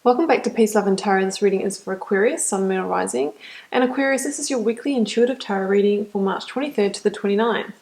Welcome back to Peace, Love and Tarot. This reading is for Aquarius, Sun, Moon, or Rising. And Aquarius, this is your weekly intuitive tarot reading for March 23rd to the 29th.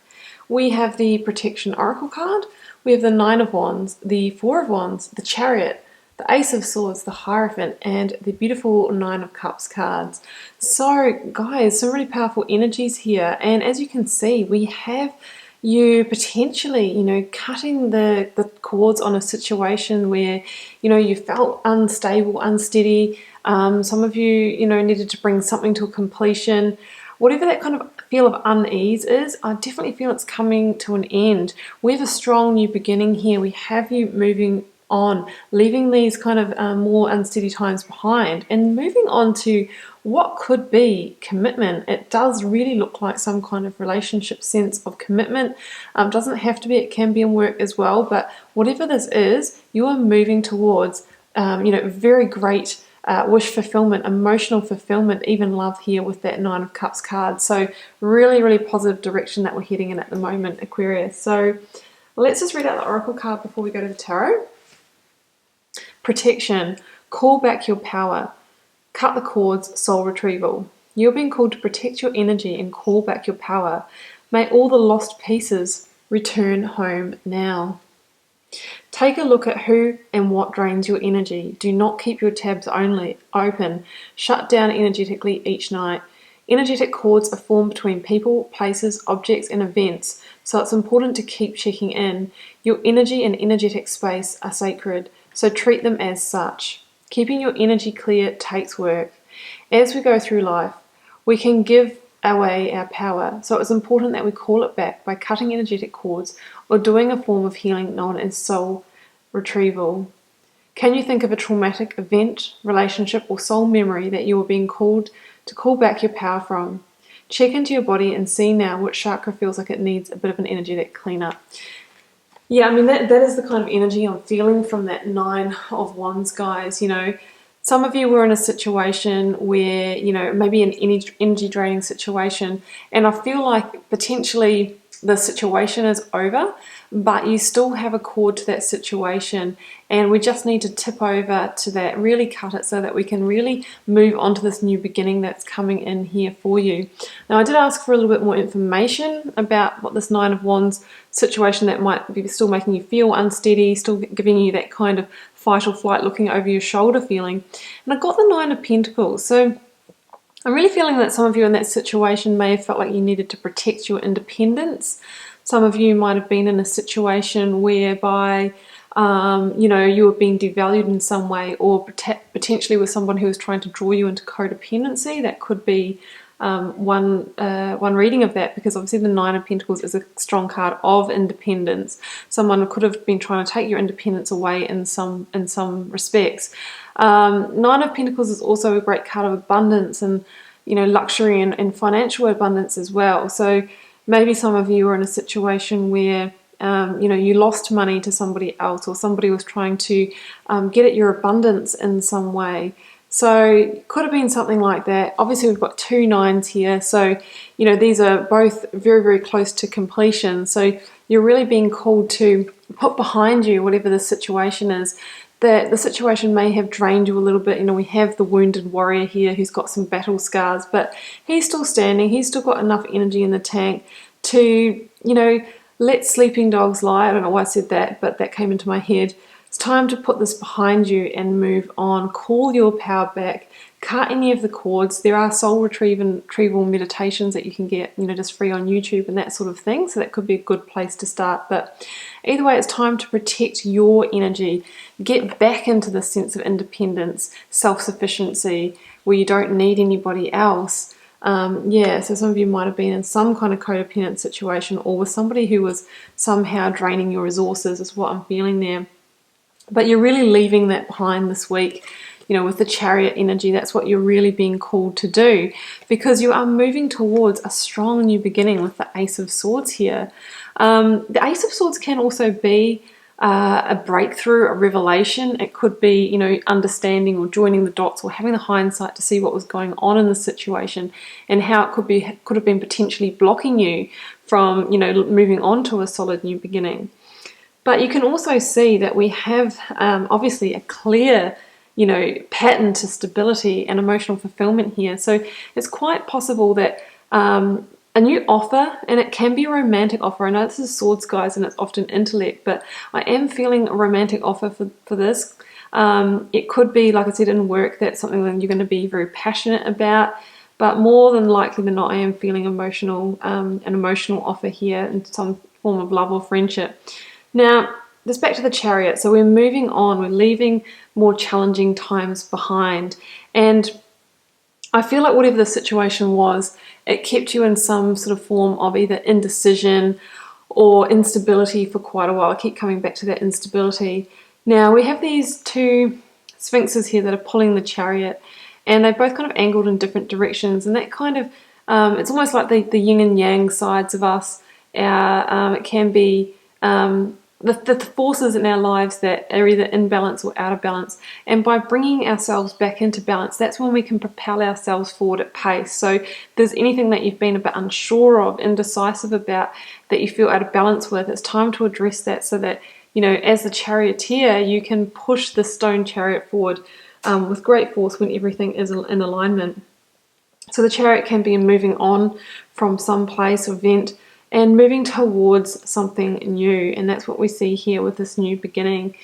We have the Protection Oracle card, we have the Nine of Wands, the Four of Wands, the Chariot, the Ace of Swords, the Hierophant, and the beautiful Nine of Cups cards. So guys, some really powerful energies here. And as you can see, we have you potentially, cutting the cords on a situation where, you felt unstable, unsteady. Some of you, needed to bring something to a completion. Whatever that kind of feel of unease is, I definitely feel it's coming to an end. We have a strong new beginning here. We have you moving on, leaving these kind of more unsteady times behind and moving on to what could be commitment. It does really look like some kind of relationship sense of commitment. Doesn't have to be, it can be in work as well, but whatever this is, you are moving towards very great wish fulfillment, emotional fulfillment, even love here with that Nine of Cups card. So really, really positive direction that we're heading in at the moment, Aquarius. So let's just read out the Oracle card before we go to the tarot. Protection, call back your power, cut the cords, soul retrieval. You're being called to protect your energy and call back your power. May all the lost pieces return home now. Take a look at who and what drains your energy. Do not keep your tabs only open. Shut down energetically each night. Energetic cords are formed between people, places, objects, and events, so it's important to keep checking in. Your energy and energetic space are sacred, so treat them as such. Keeping your energy clear takes work. As we go through life, we can give away our power, so it's important that we call it back by cutting energetic cords or doing a form of healing known as soul retrieval. Can you think of a traumatic event, relationship, or soul memory that you are being called to call back your power from? Check into your body and see now which chakra feels like it needs a bit of an energetic cleanup. Yeah, I mean, that is the kind of energy I'm feeling from that Nine of Wands, guys. Some of you were in a situation where, maybe an energy draining situation, and I feel like potentially the situation is over, but you still have a cord to that situation, and we just need to tip over to that, really cut it so that we can really move on to this new beginning that's coming in here for you. Now, I did ask for a little bit more information about what this Nine of Wands situation that might be still making you feel unsteady, still giving you that kind of fight or flight, looking over your shoulder feeling. And I got the Nine of Pentacles. So I'm really feeling that some of you in that situation may have felt like you needed to protect your independence. Some of you might have been in a situation whereby, you were being devalued in some way, or potentially with someone who was trying to draw you into codependency. That could be one reading of that, because obviously the Nine of Pentacles is a strong card of independence. Someone could have been trying to take your independence away in some respects. Nine of Pentacles is also a great card of abundance and luxury and financial abundance as well. So maybe some of you are in a situation where you lost money to somebody else, or somebody was trying to get at your abundance in some way. So it could have been something like that. Obviously, we've got two nines here, so these are both very, very close to completion. So you're really being called to put behind you whatever the situation is. That the situation may have drained you a little bit. We have the wounded warrior here who's got some battle scars, but he's still standing. He's still got enough energy in the tank to, let sleeping dogs lie. I don't know why I said that, but that came into my head. It's time to put this behind you and move on. Call your power back. Cut any of the cords. There are soul retrieval meditations that you can get, just free on YouTube and that sort of thing. So that could be a good place to start. But either way, it's time to protect your energy. Get back into the sense of independence, self-sufficiency, where you don't need anybody else. So some of you might have been in some kind of codependent situation, or with somebody who was somehow draining your resources, is what I'm feeling there. But you're really leaving that behind this week. With the Chariot energy, that's what you're really being called to do, because you are moving towards a strong new beginning with the Ace of Swords here. The Ace of Swords can also be a breakthrough, a revelation. It could be, understanding or joining the dots, or having the hindsight to see what was going on in the situation and how it could have been potentially blocking you from, moving on to a solid new beginning. But you can also see that we have obviously a clear, pattern to stability and emotional fulfillment here. So it's quite possible that a new offer, and it can be a romantic offer. I know this is swords, guys, and it's often intellect, but I am feeling a romantic offer for this. It could be, like I said, in work, that's something that you're going to be very passionate about, but more than likely than not, I am feeling an emotional offer here in some form of love or friendship. Now, just back to the Chariot. So we're moving on, we're leaving more challenging times behind, and I feel like whatever the situation was, it kept you in some sort of form of either indecision or instability for quite a while. I keep coming back to that instability. Now we have these two sphinxes here that are pulling the Chariot, and they're both kind of angled in different directions, and that kind of, it's almost like the yin and yang sides of us. It can be the forces in our lives that are either in balance or out of balance, and by bringing ourselves back into balance, that's when we can propel ourselves forward at pace. So if there's anything that you've been a bit unsure of, indecisive about, that you feel out of balance with, it's time to address that, so that as the charioteer, you can push the stone chariot forward with great force when everything is in alignment. So the Chariot can be moving on from some place or event and moving towards something new, and that's what we see here with this new beginning.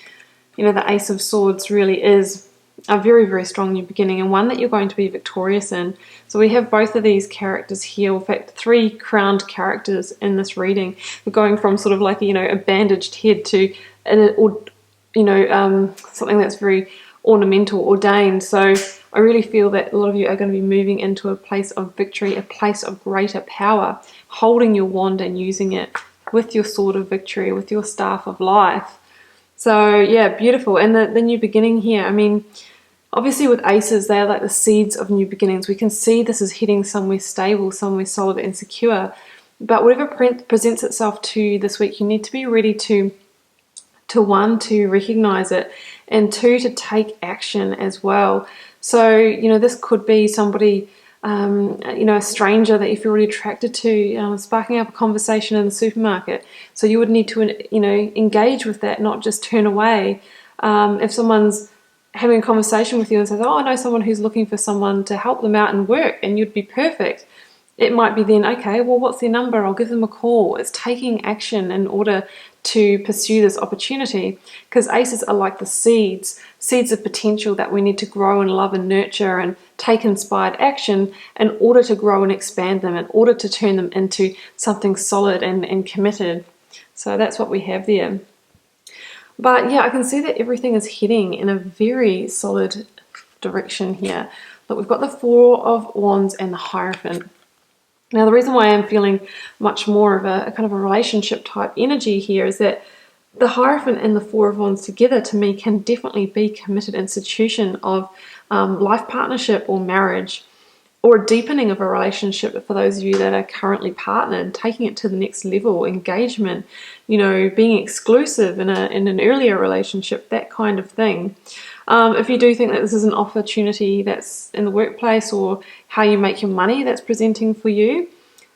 The Ace of Swords really is a very, very strong new beginning, and one that you're going to be victorious in. So we have both of these characters here, in fact 3 crowned characters in this reading. We're going from sort of like a bandaged head to something that's very ornamental, ordained. So I really feel that a lot of you are going to be moving into a place of victory, a place of greater power, holding your wand and using it with your sword of victory, with your staff of life. So yeah, beautiful. And the new beginning here, I mean, obviously with aces, they are like the seeds of new beginnings. We can see this is heading somewhere stable, somewhere solid and secure. But whatever presents itself to you this week, you need to be ready to one, to recognize it, and 2, to take action as well. So, this could be somebody, a stranger that you feel really attracted to, sparking up a conversation in the supermarket. So you would need to, engage with that, not just turn away. If someone's having a conversation with you and says, oh, I know someone who's looking for someone to help them out in work and you'd be perfect, it might be then, okay, well, what's their number? I'll give them a call. It's taking action in order to pursue this opportunity, because aces are like the seeds of potential that we need to grow and love and nurture and take inspired action in order to grow and expand them, in order to turn them into something solid and committed. So that's what we have there. But yeah, I can see that everything is heading in a very solid direction here. Look, we've got the 4 of Wands and the Hierophant. Now, the reason why I'm feeling much more of a kind of a relationship type energy here is that the Hierophant and the 4 of Wands together, to me, can definitely be committed institution of life partnership or marriage, or a deepening of a relationship for those of you that are currently partnered, taking it to the next level, engagement, being exclusive in an earlier relationship, that kind of thing. If you do think that this is an opportunity that's in the workplace or how you make your money that's presenting for you,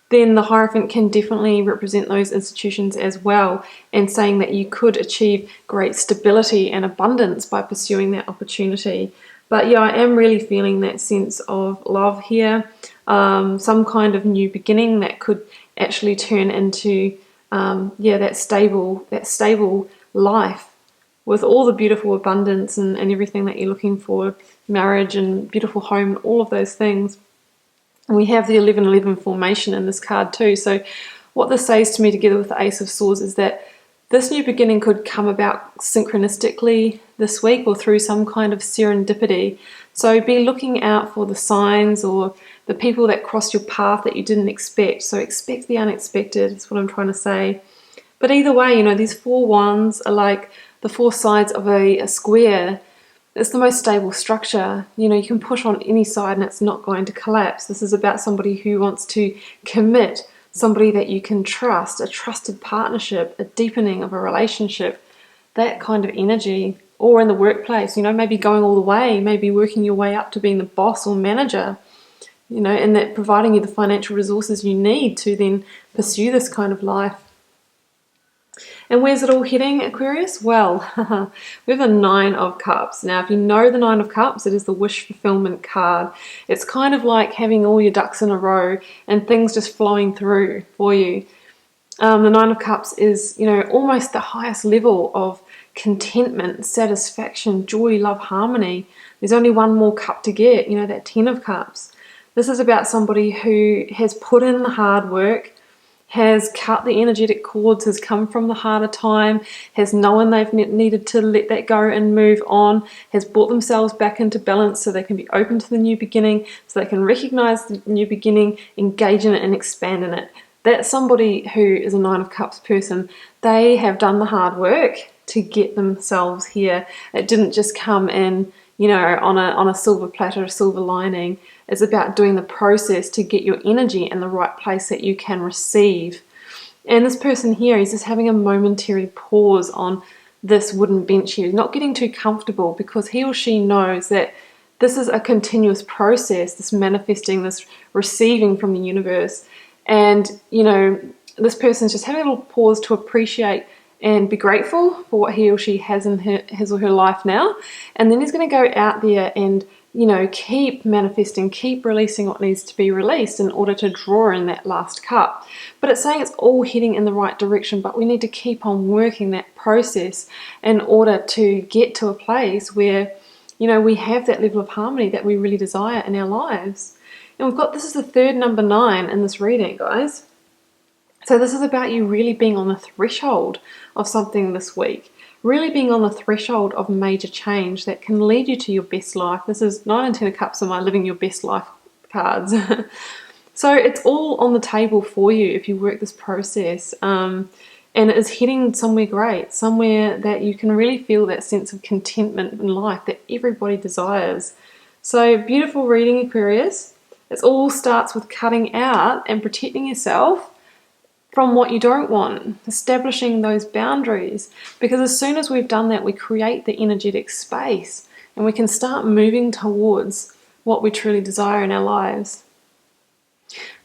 then the Hierophant can definitely represent those institutions as well, and saying that you could achieve great stability and abundance by pursuing that opportunity. But yeah, I am really feeling that sense of love here, some kind of new beginning that could actually turn into that stable life with all the beautiful abundance and everything that you're looking for, marriage and beautiful home, all of those things. And we have the 11-11 formation in this card too. So what this says to me, together with the Ace of Swords, is that this new beginning could come about synchronistically this week or through some kind of serendipity. So be looking out for the signs or the people that cross your path that you didn't expect. So expect the unexpected, is what I'm trying to say. But either way, these 4 wands are like the 4 sides of a square. It's the most stable structure. You can push on any side and it's not going to collapse. This is about somebody who wants to commit, somebody that you can trust, a trusted partnership, a deepening of a relationship, that kind of energy. Or in the workplace, maybe going all the way, maybe working your way up to being the boss or manager, and that providing you the financial resources you need to then pursue this kind of life. And where's it all heading, Aquarius? Well, we have the Nine of Cups. Now, if you know the Nine of Cups, it is the wish fulfillment card. It's kind of like having all your ducks in a row and things just flowing through for you. The Nine of Cups is, almost the highest level of contentment, satisfaction, joy, love, harmony. There's only one more cup to get, that Ten of Cups. This is about somebody who has put in the hard work, has cut the energetic cords, has come from the harder time, has known they've needed to let that go and move on, has brought themselves back into balance so they can be open to the new beginning, so they can recognize the new beginning, engage in it and expand in it. That's somebody who is a Nine of Cups person. They have done the hard work to get themselves here. It didn't just come in, on a silver platter, a silver lining. It's about doing the process to get your energy in the right place that you can receive. And this person here, he's just having a momentary pause on this wooden bench here, not getting too comfortable, because he or she knows that this is a continuous process, this manifesting, this receiving from the universe. And, this person's just having a little pause to appreciate and be grateful for what he or she has in his or her life now. And then he's going to go out there and, keep manifesting, keep releasing what needs to be released in order to draw in that last cup. But it's saying it's all heading in the right direction, but we need to keep on working that process in order to get to a place where, we have that level of harmony that we really desire in our lives. And this is the third number 9 in this reading, guys. So this is about you really being on the threshold of something this week, really being on the threshold of major change that can lead you to your best life. This is 9 and 10 of Cups are my living your best life cards. So it's all on the table for you if you work this process. And it is heading somewhere great, somewhere that you can really feel that sense of contentment in life that everybody desires. So beautiful reading, Aquarius. It all starts with cutting out and protecting yourself from what you don't want, establishing those boundaries. Because as soon as we've done that, we create the energetic space and we can start moving towards what we truly desire in our lives.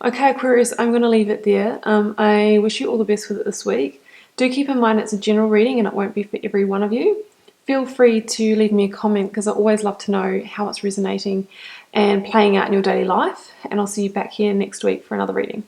Okay, Aquarius, I'm going to leave it there. I wish you all the best with it this week. Do keep in mind it's a general reading and it won't be for every one of you. Feel free to leave me a comment because I always love to know how it's resonating and playing out in your daily life. And I'll see you back here next week for another reading.